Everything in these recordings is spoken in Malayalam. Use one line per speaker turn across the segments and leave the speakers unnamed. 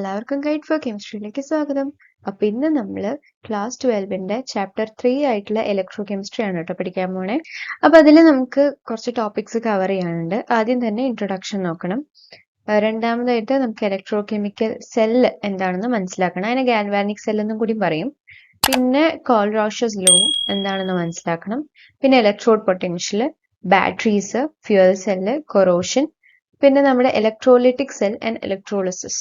എല്ലാവർക്കും ഗൈഡ് ഫോർ കെമിസ്ട്രിയിലേക്ക് സ്വാഗതം. അപ്പൊ ഇന്ന് നമ്മള് ക്ലാസ് 12ന്റെ ചാപ്റ്റർ 3 ആയിട്ടുള്ള ഇലക്ട്രോ കെമിസ്ട്രി ആണ് കേട്ടോ പഠിക്കാൻ പോണേ. അപ്പൊ അതിൽ നമുക്ക് കുറച്ച് ടോപ്പിക്സ് കവർ ചെയ്യാനുണ്ട്. ആദ്യം തന്നെ ഇൻട്രൊഡക്ഷൻ നോക്കണം. രണ്ടാമതായിട്ട് നമുക്ക് ഇലക്ട്രോ കെമിക്കൽ സെല്ല് എന്താണെന്ന് മനസ്സിലാക്കണം. അതിനെ ഗാൽവാനിക് സെൽ എന്നും കൂടി പറയും. പിന്നെ കോൾറോഷസ് ലോ എന്താണെന്ന് മനസ്സിലാക്കണം. പിന്നെ electrode potential, batteries, fuel cell, corrosion, പിന്നെ നമ്മുടെ ഇലക്ട്രോലിറ്റിക് സെൽ ആൻഡ് ഇലക്ട്രോളിസിസ്.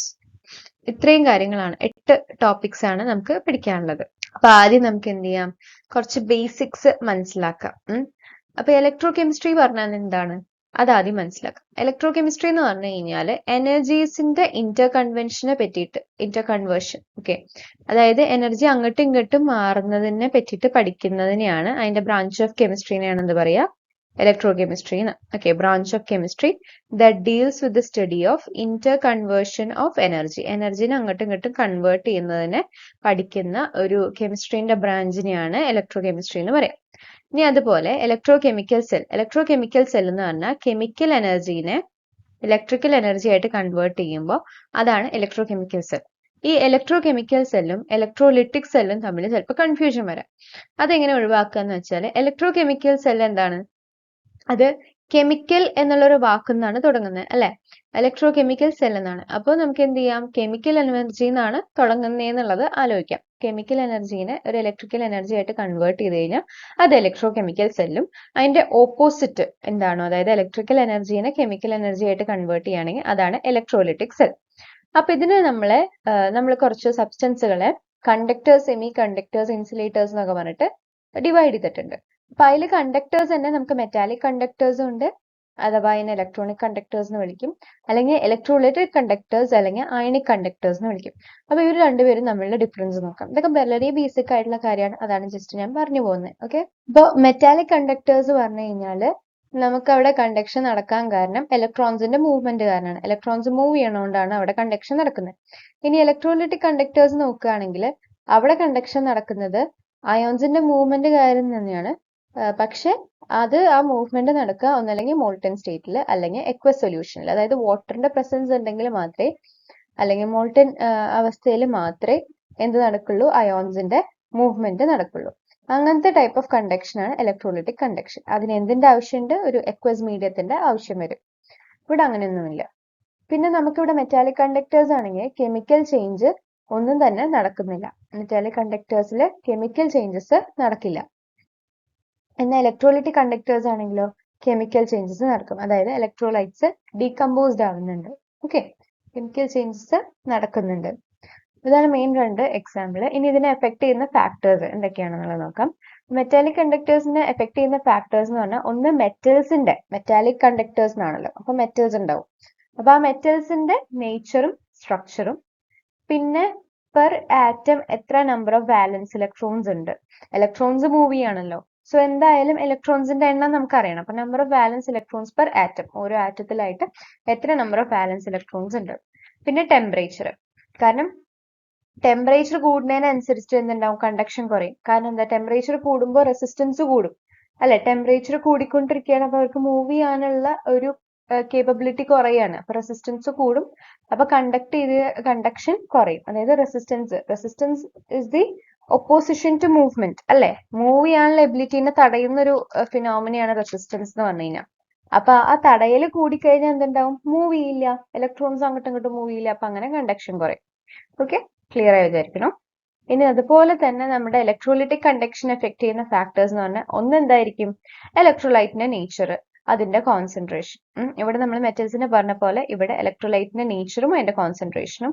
ഇത്രയും കാര്യങ്ങളാണ്, 8 ടോപ്പിക്സ് ആണ് നമുക്ക് പഠിക്കാനുള്ളത്. അപ്പൊ ആദ്യം നമുക്ക് എന്ത് ചെയ്യാം, കുറച്ച് ബേസിക്സ് മനസ്സിലാക്കാം. അപ്പൊ ഇലക്ട്രോ കെമിസ്ട്രി പറഞ്ഞാൽ എന്താണ്, അതാദ്യം മനസ്സിലാക്കാം. ഇലക്ട്രോ കെമിസ്ട്രി എന്ന് പറഞ്ഞു കഴിഞ്ഞാൽ എനർജീസിന്റെ ഇന്റർ കൺവേർഷൻ, ഓക്കെ, അതായത് എനർജി അങ്ങോട്ടും ഇങ്ങോട്ടും മാറുന്നതിനെ പറ്റിയിട്ട് പഠിക്കുന്നതിനെയാണ്, അതിന്റെ ബ്രാഞ്ച് ഓഫ് കെമിസ്ട്രീനെയാണ് എന്ത് പറയാ, electrochemistry. Okay, branch of chemistry that deals with the study of interconversion of energy. എനർജിനെ അങ്ങോട്ടും ഇങ്ങോട്ടും കൺവേർട്ട് ചെയ്യുന്നതിനെ പഠിക്കുന്ന ഒരു കെമിസ്ട്രീന്റെ ബ്രാഞ്ചിനെയാണ് ഇലക്ട്രോകെമിസ്ട്രി എന്ന് പറയാം. ഇനി അതുപോലെ ഇലക്ട്രോകെമിക്കൽ സെൽ എന്ന് പറഞ്ഞാൽ കെമിക്കൽ എനർജീനെ ഇലക്ട്രിക്കൽ എനർജി ആയിട്ട് കൺവേർട്ട് ചെയ്യുമ്പോൾ അതാണ് ഇലക്ട്രോകെമിക്കൽ സെൽ. ഈ ഇലക്ട്രോകെമിക്കൽ സെല്ലും ഇലക്ട്രോലിറ്റിക് സെല്ലും തമ്മിൽ ചിലപ്പോൾ കൺഫ്യൂഷൻ വരാം. അതെങ്ങനെ ഒഴിവാക്കുക എന്ന് വെച്ചാൽ, ഇലക്ട്രോകെമിക്കൽ സെൽ എന്താണ്, അത് കെമിക്കൽ എന്നുള്ളൊരു വാക്കുന്നാണ് തുടങ്ങുന്നത് അല്ലെ, ഇലക്ട്രോ കെമിക്കൽ സെൽ എന്നാണ്. അപ്പോൾ നമുക്ക് എന്ത് ചെയ്യാം, കെമിക്കൽ എനർജി എന്നാണ് തുടങ്ങുന്നതെന്നുള്ളത് ആലോചിക്കാം. കെമിക്കൽ എനർജീനെ ഒരു ഇലക്ട്രിക്കൽ എനർജി ആയിട്ട് കൺവേർട്ട് ചെയ്ത് കഴിഞ്ഞാൽ അത് ഇലക്ട്രോ കെമിക്കൽ സെല്ലും, അതിന്റെ ഓപ്പോസിറ്റ് എന്താണോ, അതായത് ഇലക്ട്രിക്കൽ എനർജീനെ കെമിക്കൽ എനർജി ആയിട്ട് കൺവേർട്ട് ചെയ്യുകയാണെങ്കിൽ അതാണ് ഇലക്ട്രോലിറ്റിക് സെൽ. അപ്പൊ ഇതിന് നമ്മൾ കുറച്ച് സബ്സ്റ്റൻസുകളെ കണ്ടക്ടേഴ്സ്, സെമി കണ്ടക്ടേഴ്സ്, ഇൻസുലേറ്റേഴ്സ് എന്നൊക്കെ പറഞ്ഞിട്ട് ഡിവൈഡ് ചെയ്തിട്ടുണ്ട്. അപ്പൊ അതിൽ കണ്ടക്ടേഴ്സ് തന്നെ നമുക്ക് മെറ്റാലിക് കണ്ടക്ടേഴ്സും ഉണ്ട്, അഥവാ അതിനെ ഇലക്ട്രോണിക് കണ്ടക്ടേഴ്സ് എന്ന് വിളിക്കും, അല്ലെങ്കിൽ ഇലക്ട്രോലൈറ്റിക് കണ്ടക്ടേഴ്സ് അല്ലെങ്കിൽ അയണിക് കണ്ടക്ടേഴ്സ് എന്ന് വിളിക്കും. അപ്പൊ ഇവർ രണ്ടുപേരും തമ്മിലുള്ള ഡിഫറൻസ് നോക്കാം. ഇതൊക്കെ വളരെ ബേസിക് ആയിട്ടുള്ള കാര്യമാണ്, അതാണ് ജസ്റ്റ് ഞാൻ പറഞ്ഞു പോകുന്നത്. ഓക്കെ, ഇപ്പൊ മെറ്റാലിക് കണ്ടക്ടേഴ്സ് പറഞ്ഞു കഴിഞ്ഞാല് നമുക്ക് അവിടെ കണ്ടക്ഷൻ നടക്കാൻ കാരണം ഇലക്ട്രോൺസിന്റെ മൂവ്മെന്റ് കാരണമാണ്. ഇലക്ട്രോൺസ് മൂവ് ചെയ്യണോണ്ടാണ് അവിടെ കണ്ടക്ഷൻ നടക്കുന്നത്. ഇനി ഇലക്ട്രോലൈറ്റിക് കണ്ടക്ടേഴ്സ് നോക്കുകയാണെങ്കിൽ അവിടെ കണ്ടക്ഷൻ നടക്കുന്നത് അയോൺസിന്റെ മൂവ്മെന്റ് കാരണം തന്നെയാണ്. പക്ഷെ അത് ആ മൂവ്മെന്റ് നടക്കുക ഒന്നല്ലെങ്കിൽ മോൾട്ടൻ സ്റ്റേറ്റിൽ അല്ലെങ്കിൽ എക്വസ് സൊല്യൂഷനിൽ, അതായത് വാട്ടറിന്റെ പ്രസൻസ് ഉണ്ടെങ്കിൽ മാത്രമേ, അല്ലെങ്കിൽ മോൾട്ടൻ അവസ്ഥയിൽ മാത്രമേ എന്ത് നടക്കുള്ളൂ, അയോൺസിന്റെ മൂവ്മെന്റ് നടക്കുള്ളൂ. അങ്ങനത്തെ ടൈപ്പ് ഓഫ് കണ്ടക്ഷൻ ആണ് ഇലക്ട്രോലൈറ്റിക് കണ്ടക്ഷൻ. അതിന് എന്തിന്റെ ആവശ്യമുണ്ട്, ഒരു എക്വസ് മീഡിയത്തിന്റെ ആവശ്യം വരും. ഇവിടെ അങ്ങനെയൊന്നുമില്ല. പിന്നെ നമുക്കിവിടെ മെറ്റാലിക് കണ്ടക്ടേഴ്സ് ആണെങ്കിൽ കെമിക്കൽ ചേഞ്ച് ഒന്നും തന്നെ നടക്കുന്നില്ല. മെറ്റാലിക് കണ്ടക്ടേഴ്സിൽ കെമിക്കൽ ചേഞ്ചസ് നടക്കില്ല. എന്നാൽ ഇലക്ട്രോലൈറ്റിക് കണ്ടക്ടേഴ്സ് ആണെങ്കിലോ കെമിക്കൽ ചേഞ്ചസ് നടക്കും, അതായത് ഇലക്ട്രോലൈറ്റ്സ് ഡീകമ്പോസ്ഡ് ആവുന്നുണ്ട്. ഓക്കെ, കെമിക്കൽ ചേഞ്ചസ് നടക്കുന്നുണ്ട്. ഇതാണ് മെയിൻ രണ്ട് എക്സാമ്പിൾ. ഇനി ഇതിനെ എഫക്ട് ചെയ്യുന്ന ഫാക്ടേഴ്സ് എന്തൊക്കെയാണെന്നുള്ളത് നോക്കാം. മെറ്റാലിക് കണ്ടക്ടേഴ്സിനെ എഫക്ട് ചെയ്യുന്ന ഫാക്ടേഴ്സ് എന്ന് പറഞ്ഞാൽ, ഒന്ന് മെറ്റൽസിന്റെ, മെറ്റാലിക് കണ്ടക്ടേഴ്സിനാണല്ലോ, അപ്പൊ മെറ്റൽസ് ഉണ്ടാവും. അപ്പൊ ആ മെറ്റൽസിന്റെ നേച്ചറും സ്ട്രക്ചറും, പിന്നെ പെർ ആറ്റം എത്ര നമ്പർ ഓഫ് വാലൻസ് ഇലക്ട്രോൺസ് ഉണ്ട്, ഇലക്ട്രോൺസ് മൂവ് ചെയ്യാണല്ലോ, സോ എന്തായാലും ഇലക്ട്രോൺസിന്റെ എണ്ണം നമുക്ക് അറിയണം. അപ്പൊ number of വാലൻസ് electrons per atom, ഓരോ ആറ്റത്തിലായിട്ട് എത്ര നമ്പർ ഓഫ് വാലൻസ് ഇലക്ട്രോൺസ് ഉണ്ട്. പിന്നെ ടെമ്പറേച്ചർ, കാരണം ടെമ്പറേച്ചർ കൂടുന്നതിനനുസരിച്ച് എന്തുണ്ടാവും, കണ്ടക്ഷൻ കുറയും. കാരണം എന്താ, ടെമ്പറേച്ചർ കൂടുമ്പോൾ റെസിസ്റ്റൻസ് കൂടും അല്ലെ, ടെമ്പറേച്ചർ കൂടിക്കൊണ്ടിരിക്കുകയാണ്, അപ്പൊ അവർക്ക് മൂവ് ചെയ്യാനുള്ള ഒരു കേപ്പബിലിറ്റി കുറയാണ്, അപ്പൊ റെസിസ്റ്റൻസ് കൂടും, അപ്പൊ കണ്ടക്ഷൻ കുറയും. അതായത് resistance is the opposition to movement അല്ലെ, മൂവ് ചെയ്യാനുള്ള എബിലിറ്റിനെ തടയുന്ന ഒരു ഫിനോമിനയാണ് റെസിസ്റ്റൻസ് എന്ന് പറഞ്ഞു കഴിഞ്ഞാൽ. അപ്പൊ ആ തടയൽ കൂടിക്കഴിഞ്ഞാൽ എന്തുണ്ടാവും, മൂവ് ചെയ്യില്ല, ഇലക്ട്രോൺസ് അങ്ങോട്ടും ഇങ്ങോട്ടും മൂവ് ചെയ്യില്ല, അപ്പൊ അങ്ങനെ കണ്ടക്ഷൻ കുറയും. ഓക്കെ, ക്ലിയർ ആയി വിചാരിക്കണം. ഇനി അതുപോലെ തന്നെ നമ്മുടെ ഇലക്ട്രോലൈറ്റിക് കണ്ടക്ഷൻ എഫക്ട് ചെയ്യുന്ന ഫാക്ടേഴ്സ് എന്ന് പറഞ്ഞാൽ, ഒന്ന് എന്തായിരിക്കും, ഇലക്ട്രോലൈറ്റിന്റെ നേച്ചർ, അതിന്റെ കോൺസെൻട്രേഷൻ. ഇവിടെ നമ്മൾ മെറ്റൽസിനെ പറഞ്ഞ പോലെ ഇവിടെ ഇലക്ട്രോലൈറ്റിന്റെ നേച്ചറും അതിന്റെ കോൺസെൻട്രേഷനും.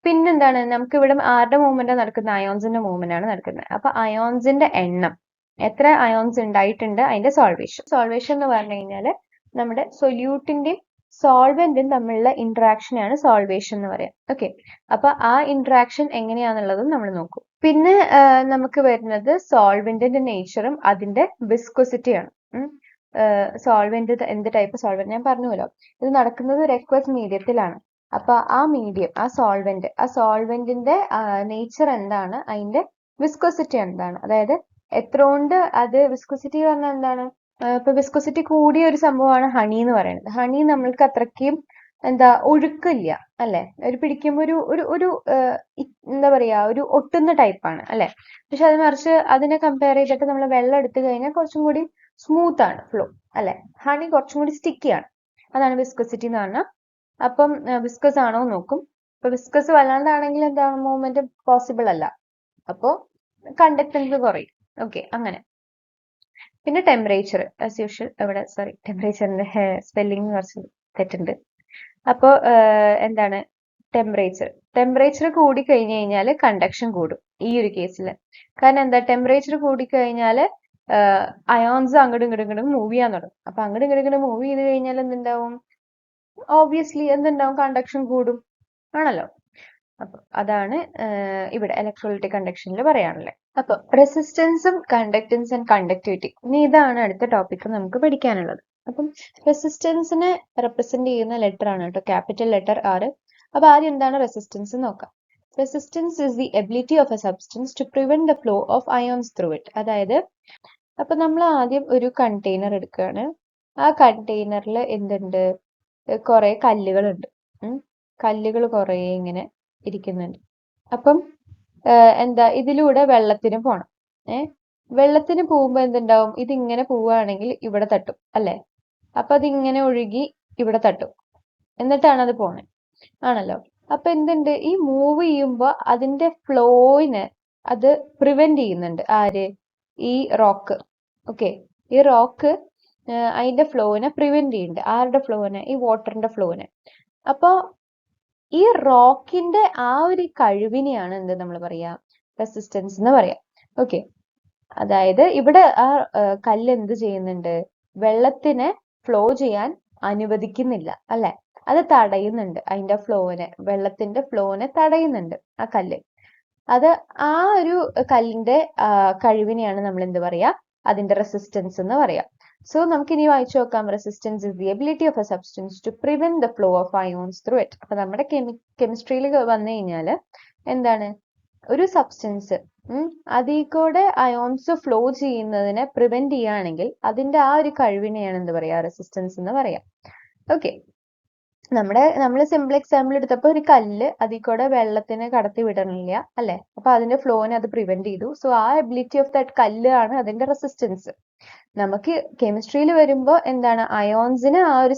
പിന്നെന്താണ്, നമുക്ക് ഇവിടെ ആരുടെ മൂവ്മെന്റ് നടക്കുന്നത്, അയോൺസിന്റെ മൂവ്മെന്റ് ആണ് നടക്കുന്നത്. അപ്പൊ അയോൺസിന്റെ എണ്ണം, എത്ര അയോൺസ് ഉണ്ടായിട്ടുണ്ട്, അതിന്റെ സോൾവേഷൻ എന്ന് പറഞ്ഞു കഴിഞ്ഞാല് നമ്മുടെ സൊല്യൂട്ടിന്റെയും സോൾവെന്റും തമ്മിലുള്ള ഇന്ററാക്ഷനെയാണ് സോൾവേഷൻ എന്ന് പറയാം. ഓക്കെ, അപ്പൊ ആ ഇന്ററാക്ഷൻ എങ്ങനെയാന്നുള്ളതും നമ്മൾ നോക്കും. പിന്നെ നമുക്ക് വരുന്നത് സോൾവെന്റിന്റെ നേച്ചറും അതിന്റെ വിസ്കോസിറ്റിയാണ്. സോൾവെന്റ് എന്ത് ടൈപ്പ് സോൾവെന്റ് ഞാൻ പറഞ്ഞുവല്ലോ, ഇത് നടക്കുന്നത് ഒരു എക്വസ് മീഡിയത്തിലാണ്. അപ്പൊ ആ മീഡിയം, ആ സോൾവെന്റിന്റെ നേച്ചർ എന്താണ്, അതിന്റെ വിസ്കോസിറ്റി എന്താണ്, അതായത് എത്ര കൊണ്ട് അത്, വിസ്കോസിറ്റി പറഞ്ഞാൽ എന്താണ്, ഇപ്പൊ വിസ്കോസിറ്റി കൂടിയ ഒരു സംഭവമാണ് ഹണി എന്ന് പറയുന്നത്. ഹണി നമ്മൾക്ക് അത്രയ്ക്കും എന്താ ഒഴുക്കില്ല അല്ലെ, ഒരു പിടിക്കുമ്പോൾ ഒരു എന്താ പറയാ, ഒരു ഒട്ടുന്ന ടൈപ്പാണ് അല്ലെ. പക്ഷെ അത് മറിച്ച് അതിനെ കമ്പയർ ചെയ്തിട്ട് നമ്മൾ വെള്ളം എടുത്തു കഴിഞ്ഞാൽ കുറച്ചും കൂടി സ്മൂത്ത് ആണ് ഫ്ലോ അല്ലെ. ഹണി കുറച്ചും കൂടി സ്റ്റിക്കിയാണ്. അതാണ് വിസ്കോസിറ്റി എന്ന് പറഞ്ഞാൽ. അപ്പം വിസ്കസ് ആണോ നോക്കും. ഇപ്പൊ വിസ്കസ് വല്ലാണ്ടാണെങ്കിൽ എന്താണ്, മൂവ്മെന്റ് പോസിബിൾ അല്ല. അപ്പോ കണ്ടക്ടൻസ് കുറയും. ഓക്കെ, അങ്ങനെ. പിന്നെ ടെമ്പറേച്ചർ ആസ് യൂഷ്വൽ. ഇവിടെ സോറി, ടെമ്പറേച്ചറിന്റെ സ്പെല്ലിംഗ് കുറച്ച് തെറ്റുണ്ട്. അപ്പോ എന്താണ് ടെമ്പറേച്ചർ കൂടി കഴിഞ്ഞു കഴിഞ്ഞാൽ കണ്ടക്ഷൻ കൂടും ഈ ഒരു കേസിൽ. കാരണം എന്താ, ടെമ്പറേച്ചർ കൂടി കഴിഞ്ഞാൽ അയോൺസ് അങ്ങോട്ടും ഇങ്ങോട്ടും മൂവ് ചെയ്യാൻ തുടങ്ങും. അപ്പൊ അങ്ങോട്ടും ഇങ്ങോട്ടും മൂവ് ചെയ്ത് കഴിഞ്ഞാൽ എന്തുണ്ടാവും, ഓബിയസ്ലി എന്തുണ്ടാവും, കണ്ടക്ഷൻ കൂടും ആണല്ലോ. അപ്പൊ അതാണ് ഇവിടെ ഇലക്ട്രോലൈറ്റിക് കണ്ടക്ഷനിൽ പറയാനുള്ളത്. അപ്പൊ റെസിസ്റ്റൻസും കണ്ടക്ടൻസ് ആൻഡ് കണ്ടക്ടിവിറ്റി, ഇനി ഇതാണ് അടുത്ത ടോപ്പിക് നമുക്ക് പഠിക്കാനുള്ളത്. അപ്പം റെസിസ്റ്റൻസിനെ റെപ്രസെന്റ് ചെയ്യുന്ന ലെറ്റർ ആണ് കേട്ടോ ക്യാപിറ്റൽ ലെറ്റർ R. അപ്പൊ ആദ്യം എന്താണ് റെസിസ്റ്റൻസ് നോക്കാം. Resistance is the ability of a substance to prevent the flow of ions through it. അതായത് അപ്പൊ നമ്മൾ ആദ്യം ഒരു കണ്ടെയ്നർ എടുക്കുകയാണ്. ആ കണ്ടെയ്നറിൽ എന്തുണ്ട്, കുറെ കല്ലുകളുണ്ട്. കല്ലുകൾ കുറെ ഇങ്ങനെ ഇരിക്കുന്നുണ്ട്. അപ്പം എന്താ, ഇതിലൂടെ വെള്ളത്തിന് പോണം. വെള്ളത്തിന് പോകുമ്പോ എന്തുണ്ടാവും, ഇതിങ്ങനെ പോവുകയാണെങ്കിൽ ഇവിടെ തട്ടും അല്ലെ. അപ്പൊ അതിങ്ങനെ ഒഴുകി ഇവിടെ തട്ടും, എന്നിട്ടാണ് അത് പോണേ ആണല്ലോ. അപ്പൊ എന്തുണ്ട്, ഈ മൂവ് ചെയ്യുമ്പോ അതിന്റെ ഫ്ലോയിനെ അത് പ്രിവെന്റ് ചെയ്യുന്നുണ്ട്. ആര്, ഈ റോക്ക്. ഓക്കെ, ഈ റോക്ക് അതിന്റെ ഫ്ലോവിനെ പ്രിവെന്റ് ചെയ്യുന്നുണ്ട്. ആരുടെ ഫ്ലോവിനെ, ഈ വാട്ടറിന്റെ ഫ്ലോവിനെ. അപ്പൊ ഈ റോക്കിന്റെ ആ ഒരു കഴിവിനെയാണ് എന്ത് നമ്മൾ പറയാ, റെസിസ്റ്റൻസ് എന്ന് പറയാം. ഓക്കെ, അതായത് ഇവിടെ ആ കല്ല് എന്ത് ചെയ്യുന്നുണ്ട്, വെള്ളത്തിനെ ഫ്ലോ ചെയ്യാൻ അനുവദിക്കുന്നില്ല അല്ലെ. അത് തടയുന്നുണ്ട്, അതിന്റെ ഫ്ലോവിനെ, വെള്ളത്തിന്റെ ഫ്ലോവിനെ തടയുന്നുണ്ട് ആ കല്ല്. അത് ആ ഒരു കല്ലിന്റെ കഴിവിനെയാണ് നമ്മൾ എന്ത് പറയാ, അതിന്റെ റെസിസ്റ്റൻസ് എന്ന് പറയാം. സോ നമുക്ക് ഇനി വായിച്ചു നോക്കാം. Resistance is the ability of a substance to prevent the flow of ions through it. അപ്പൊ നമ്മുടെ കെമിസ്ട്രിയിൽ വന്നു കഴിഞ്ഞാല് എന്താണ്, ഒരു സബ്സ്റ്റൻസ് അതിൽ കൂടെ അയോൺസ് ഫ്ലോ ചെയ്യുന്നതിനെ പ്രിവെന്റ് ചെയ്യുകയാണെങ്കിൽ അതിന്റെ ആ ഒരു കഴിവിനെയാണ് എന്ത് പറയാ, റെസിസ്റ്റൻസ് എന്ന് പറയാം. ഓക്കെ, നമ്മൾ സിമ്പിൾ എക്സാമ്പിൾ എടുത്തപ്പോൾ ഒരു കല്ല് അതിൽ കൂടെ വെള്ളത്തിനെ കടത്തി വിടണില്ല അല്ലെ. അപ്പൊ അതിന്റെ ഫ്ലോനെ അത് പ്രിവെന്റ് ചെയ്തു. സോ ആ എബിലിറ്റി ഓഫ് ദാറ്റ് കല്ല് ആണ് അതിന്റെ റെസിസ്റ്റൻസ്. നമുക്ക് കെമിസ്ട്രിയിൽ വരുമ്പോൾ എന്താണ്, അയോൺസിന് ആ ഒരു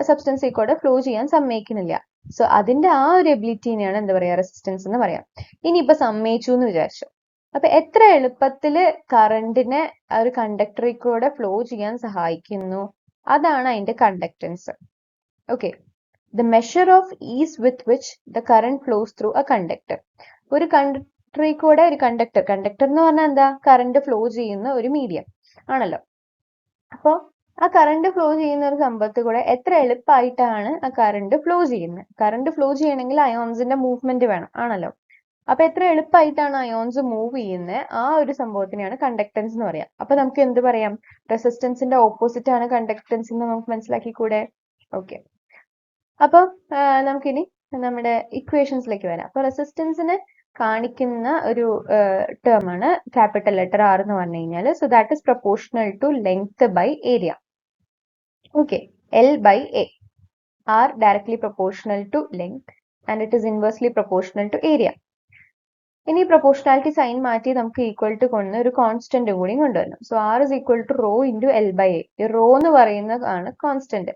സബ്സ്റ്റൻസിൽ കൂടെ ഫ്ലോ ചെയ്യാൻ സമ്മതിക്കുന്നില്ല. സോ അതിന്റെ ആ ഒരു എബിലിറ്റിനെയാണ് എന്താ പറയാ, റെസിസ്റ്റൻസ് എന്ന് പറയാം. ഇനിയിപ്പോ സമ്മതിച്ചു എന്ന് വിചാരിച്ചു. അപ്പൊ എത്ര എളുപ്പത്തില് കറണ്ടിനെ ആ ഒരു കണ്ടക്ടറിൽ കൂടെ ഫ്ലോ ചെയ്യാൻ സഹായിക്കുന്നു, അതാണ് അതിന്റെ conductance. Okay, the measure of ease with which the current flows through a conductor. ഒരു കണ്ടക്ടറിൽ കൂടെ ഒരു കണ്ടക്ടർ എന്ന് പറഞ്ഞാൽ എന്താ, കറണ്ട് ഫ്ലോ ചെയ്യുന്ന ഒരു മീഡിയം ആണല്ലോ. അപ്പൊ ആ കറണ്ട് ഫ്ലോ ചെയ്യുന്ന ഒരു സംഭവത്തിൽ കൂടെ എത്ര എളുപ്പമായിട്ടാണ് ആ കറണ്ട് ഫ്ലോ ചെയ്യുന്നത്. കറണ്ട് ഫ്ലോ ചെയ്യണമെങ്കിൽ അയോൺസിന്റെ മൂവ്മെന്റ് വേണം ആണല്ലോ. അപ്പൊ എത്ര എളുപ്പമായിട്ടാണ് അയോൺസ് മൂവ് ചെയ്യുന്നത്, ആ ഒരു സംഭവത്തിനെയാണ് കണ്ടക്ടൻസ് എന്ന് പറയാം. അപ്പൊ നമുക്ക് എന്ത് പറയാം, റെസിസ്റ്റൻസിന്റെ ഓപ്പോസിറ്റ് ആണ് കണ്ടക്ടൻസ് എന്ന് നമുക്ക് മനസ്സിലാക്കിക്കൂടെ. ഓക്കെ, അപ്പൊ നമുക്കിനി നമ്മുടെ ഇക്വേഷൻസിലേക്ക് വരാം. അപ്പൊ റെസിസ്റ്റൻസിനെ കാണിക്കുന്ന ഒരു ടേം ആണ് ക്യാപിറ്റൽ ലെറ്റർ R എന്ന് പറഞ്ഞു കഴിഞ്ഞാൽ. So that is proportional to length by area. Okay, L/A. R directly proportional to length and it is inversely proportional to area. ഇനി പ്രൊപ്പോർഷണാലിറ്റി സൈൻ മാറ്റി നമുക്ക് ഈക്വൽ ടു കൊണ്ട് ഒരു കോൺസ്റ്റന്റ് കൂടി കൊണ്ടുവരണം. So R is equal to rho into L/A. ഈ റോ എന്ന് പറയുന്നതാണ് കോൺസ്റ്റന്റ്.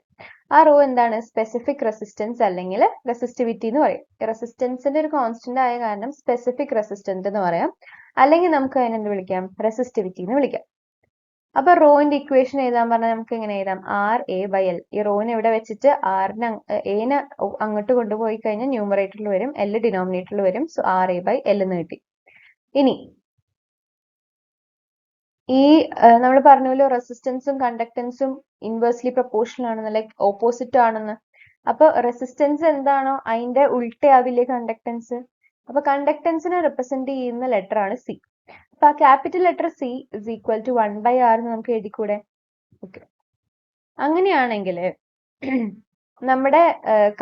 ആ റോ എന്താണ്, സ്പെസിഫിക് റെസിസ്റ്റൻസ് അല്ലെങ്കിൽ റെസിസ്റ്റിവിറ്റി എന്ന് പറയും. റെസിസ്റ്റൻസിന്റെ ഒരു കോൺസ്റ്റന്റ് ആയ കാരണം സ്പെസിഫിക് റെസിസ്റ്റൻസ് എന്ന് പറയാം, അല്ലെങ്കിൽ നമുക്ക് അതിനെ എന്ത് വിളിക്കാം, റെസിസ്റ്റിവിറ്റി എന്ന് വിളിക്കാം. അപ്പൊ റോന്റെ ഇക്വേഷൻ എഴുതാൻ പറഞ്ഞാൽ നമുക്ക് എങ്ങനെ എഴുതാം, RA/L. ഈ റോനെ ഇവിടെ വെച്ചിട്ട് എനെ അങ്ങോട്ട് കൊണ്ടുപോയി കഴിഞ്ഞാൽ ന്യൂമറേറ്ററിൽ വരും, L ഡിനോമിനേറ്ററിൽ വരും. സോ RA/L എന്ന് കിട്ടി. ഇനി ഈ നമ്മൾ പറഞ്ഞല്ലോ റെസിസ്റ്റൻസും കണ്ടക്ടൻസും ഇൻവേഴ്സ്ലി പ്രൊപ്പോർഷണൽ ആണെന്ന്, ലൈക്ക് ഓപ്പോസിറ്റ് ആണെന്ന്. അപ്പൊ റെസിസ്റ്റൻസ് എന്താണോ അതിന്റെ ഉൾട്ടയാവില്ലേ കണ്ടക്ടൻസ്. അപ്പൊ കണ്ടക്ടൻസിനെ റെപ്രസെന്റ് ചെയ്യുന്ന ലെറ്റർ ആണ് C. അപ്പൊ ആ capital letter C is equal to 1/R എന്ന് നമുക്ക് എഴുതിക്കൂടെ. ഓക്കെ, അങ്ങനെയാണെങ്കിൽ നമ്മുടെ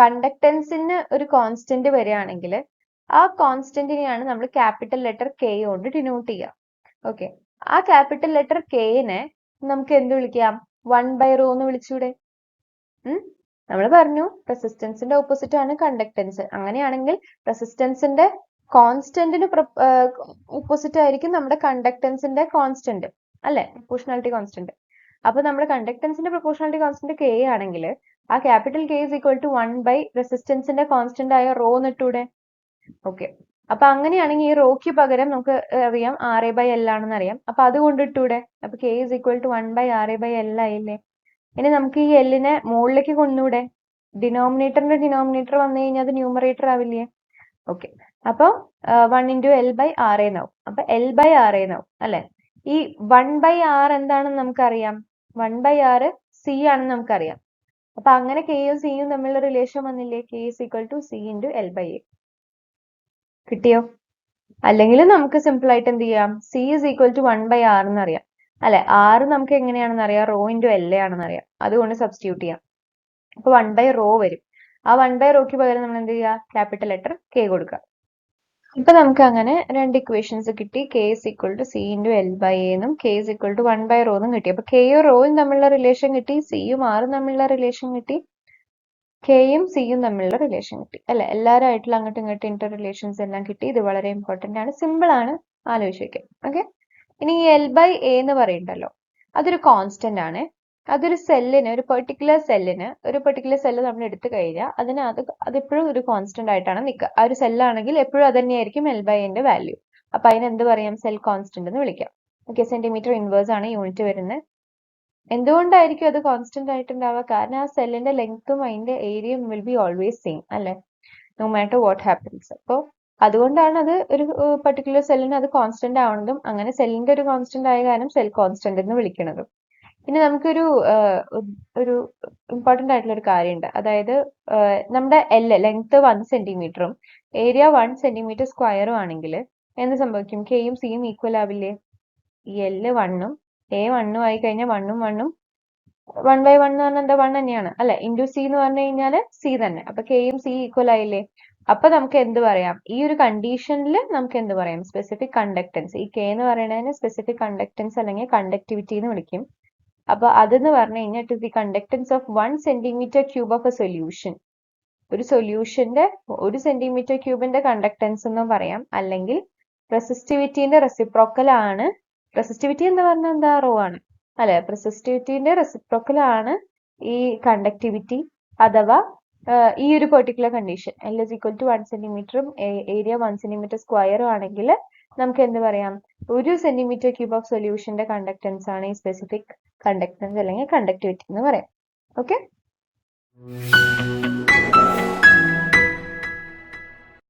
കണ്ടക്ടൻസിന് ഒരു കോൺസ്റ്റന്റ് വരികയാണെങ്കിൽ ആ കോൺസ്റ്റന്റിനെയാണ് നമ്മൾ ക്യാപിറ്റൽ ലെറ്റർ K കൊണ്ട് ഡിനോട്ട് ചെയ്യുക. ഓക്കെ, ആ ക്യാപിറ്റൽ ലെറ്റർ Kനെ നമുക്ക് എന്ത് വിളിക്കാം, 1/ρ എന്ന് വിളിച്ചൂടെ. നമ്മൾ പറഞ്ഞു റെസിസ്റ്റൻസിന്റെ ഓപ്പോസിറ്റ് ആണ് കണ്ടക്ടൻസ്. അങ്ങനെയാണെങ്കിൽ റെസിസ്റ്റൻസിന്റെ കോൺസ്റ്റന്റിന് ഓപ്പോസിറ്റ് ആയിരിക്കും നമ്മുടെ കണ്ടക്ടൻസിന്റെ കോൺസ്റ്റന്റ് അല്ലെ, പ്രൊപ്പോർഷണാലിറ്റി കോൺസ്റ്റന്റ്. അപ്പൊ നമ്മുടെ കണ്ടക്ടൻസിന്റെ പ്രൊപ്പോർഷണാലിറ്റി കോൺസ്റ്റന്റ് കെ ആണെങ്കിൽ ആ capital K is equal to 1 by റെസിസ്റ്റൻസിന്റെ കോൺസ്റ്റന്റ് ആയ റോ എന്നിട്ടൂടെ. ഓക്കെ, അപ്പൊ അങ്ങനെയാണെങ്കിൽ ഈ റോയ്ക്ക് പകരം നമുക്ക് അറിയാം RA/L ആണെന്ന് അറിയാം. അപ്പൊ അത് കൊണ്ടിട്ടൂടെ. അപ്പൊ K is equal to 1 by RA/L ആയില്ലേ. ഇനി നമുക്ക് ഈ എല്ലിനെ മുകളിലേക്ക് കൊണ്ടുകൂടെ. ഡിനോമിനേറ്ററിന്റെ ഡിനോമിനേറ്റർ വന്നു കഴിഞ്ഞാൽ അത് ന്യൂമറേറ്റർ ആവില്ലേ. ഓക്കെ, അപ്പൊ 1 into L by RA എന്നാവും. അപ്പൊ L by RA എന്നാവും അല്ലെ. ഈ 1 by R എന്താണെന്ന് നമുക്കറിയാം. 1 by R C ആണെന്ന് നമുക്കറിയാം. അപ്പൊ അങ്ങനെ കെയും സിയും തമ്മിലുള്ള റിലേഷൻ വന്നില്ലേ. K is equal to C into L by A. കിട്ടിയോ? അല്ലെങ്കിൽ നമുക്ക് സിമ്പിൾ ആയിട്ട് എന്ത് ചെയ്യാം, C is equal to 1 by R എന്നറിയാം അല്ലെ. R നമുക്ക് എങ്ങനെയാണെന്ന് അറിയാം, റോ ഇൻറ്റു LA ആണെന്ന് അറിയാം. അതുകൊണ്ട് സബ്സ്റ്റിറ്റ്യൂട്ട് ചെയ്യാം. അപ്പൊ 1 by റോ വരും. ആ 1 by റോയ്ക്ക് പകരം നമ്മൾ എന്ത് ചെയ്യുക, ക്യാപിറ്റൽ ലെറ്റർ K കൊടുക്കുക. ഇപ്പൊ നമുക്ക് അങ്ങനെ രണ്ട് ഇക്വേഷൻസ് കിട്ടി. K is equal to C into L by A എന്നും K is equal to 1 by raw എന്നും കിട്ടി. അപ്പൊ കെയും റോയും തമ്മിലുള്ള റിലേഷൻ കിട്ടി, സിയും ആറും തമ്മിലുള്ള റിലേഷൻ കിട്ടി, കെയും സിയും തമ്മിലുള്ള റിലേഷൻ കിട്ടി അല്ലെ. എല്ലാവരുമായിട്ടുള്ള അങ്ങോട്ടും ഇങ്ങോട്ടും ഇന്റർ റിലേഷൻസ് എല്ലാം കിട്ടി. ഇത് വളരെ ഇമ്പോർട്ടന്റ് ആണ്, സിമ്പിൾ ആണ്, ആലോചിച്ച് വെക്കാം. ഓക്കെ, ഇനി ഈ L by A എന്ന് പറയുന്നുണ്ടല്ലോ, അതൊരു കോൺസ്റ്റന്റ് ആണ്. അതൊരു സെല്ലിന്, ഒരു പെർട്ടിക്കുലർ സെല്ല് നമ്മൾ എടുത്തു കഴിഞ്ഞാൽ അതെപ്പോഴും ഒരു കോൺസ്റ്റന്റ് ആയിട്ടാണ് നിൽക്കുക. ആ ഒരു സെല്ലാണെങ്കിൽ എപ്പോഴും അത് തന്നെയായിരിക്കും L by A ന്റെ വാല്യൂ. അപ്പൊ അതിന് എന്ത് പറയാം, സെൽ കോൺസ്റ്റന്റ് എന്ന് വിളിക്കാം. ഓക്കെ, സെന്റിമീറ്റർ ഇൻവേഴ്സ് ആണ് യൂണിറ്റ് വരുന്നത്. എന്തുകൊണ്ടായിരിക്കും അത് കോൺസ്റ്റന്റ് ആയിട്ടുണ്ടാവുക? കാരണം ആ സെല്ലിന്റെ ലെങ്ത്തും അതിന്റെ ഏരിയയും വിൽ ബി ഓൾവേസ് സെയിം അല്ലെ, നോ മാറ്റർ വാട്ട് ഹാപ്പൻസ്. അപ്പോൾ അതുകൊണ്ടാണ് അത് ഒരു പെർട്ടിക്കുലർ സെല്ലിന് അത് കോൺസ്റ്റന്റ് ആവുന്നതും അങ്ങനെ സെല്ലിന്റെ ഒരു കോൺസ്റ്റന്റ് ആയ കാരണം സെൽ കോൺസ്റ്റന്റ് എന്ന് വിളിക്കുന്നതും. ഇനി നമുക്കൊരു ഒരു ഇമ്പോർട്ടന്റ് ആയിട്ടുള്ള ഒരു കാര്യമുണ്ട്. അതായത് നമ്മുടെ ലെങ്ത് 1 സെന്റിമീറ്ററും ഏരിയ 1 സെന്റിമീറ്റർ സ്ക്വയറും ആണെങ്കിൽ എന്ത് സംഭവിക്കും, കെയും സിയും ഈക്വൽ ആവില്ലേ. ഈ L 1ഉം A 1ഉം ആയി കഴിഞ്ഞാൽ 1ഉം 1ഉം 1 by 1 എന്ന് പറഞ്ഞാൽ എന്താ, 1 തന്നെയാണ് അല്ലെ. ഇൻറ്റു സി എന്ന് പറഞ്ഞു കഴിഞ്ഞാൽ സി തന്നെ. അപ്പൊ കെയും സി ഈക്വൽ ആയില്ലേ. അപ്പൊ നമുക്ക് എന്ത് പറയാം, ഈ ഒരു കണ്ടീഷനിൽ നമുക്ക് എന്ത് പറയാം, സ്പെസിഫിക് കണ്ടക്ടൻസ്. ഈ കെ എന്ന് പറയുന്നതിന് സ്പെസിഫിക് കണ്ടക്ടൻസ് അല്ലെങ്കിൽ കണ്ടക്ടിവിറ്റി എന്ന് വിളിക്കും. അപ്പൊ അതെന്ന് പറഞ്ഞു കഴിഞ്ഞാൽ it is the conductance of 1 centimetre cube of A solution. ഒരു സൊല്യൂഷന്റെ 1 സെന്റിമീറ്റർ ക്യൂബിന്റെ കണ്ടക്ടൻസ് എന്നും പറയാം. അല്ലെങ്കിൽ റെസിസ്റ്റിവിറ്റിന്റെ റെസിപ്രോക്കൽ ആണ്. റെസിസ്റ്റിവിറ്റി എന്ന് പറഞ്ഞാൽ എന്താ, റോ ആണ് അല്ലെ. റെസിസ്റ്റിവിറ്റിന്റെ റെസിപ്രോക്കൽ ആണ് ഈ കണ്ടക്ടിവിറ്റി. അഥവാ ഈ ഒരു particular condition L is equal to 1 സെന്റിമീറ്ററും ഏരിയ 1 സെന്റിമീറ്റർ സ്ക്വയറും ആണെങ്കിൽ നമുക്ക് എന്ത് പറയാം, 1 സെന്റിമീറ്റർ ക്യൂബ് ഓഫ് സൊല്യൂഷന്റെ കണ്ടക്ടൻസ് ആണ് ഈ സ്പെസിഫിക് കണ്ടക്ടൻസ് അല്ലെങ്കിൽ കണ്ടക്ടിവിറ്റി എന്ന് പറയാം. ഓക്കെ.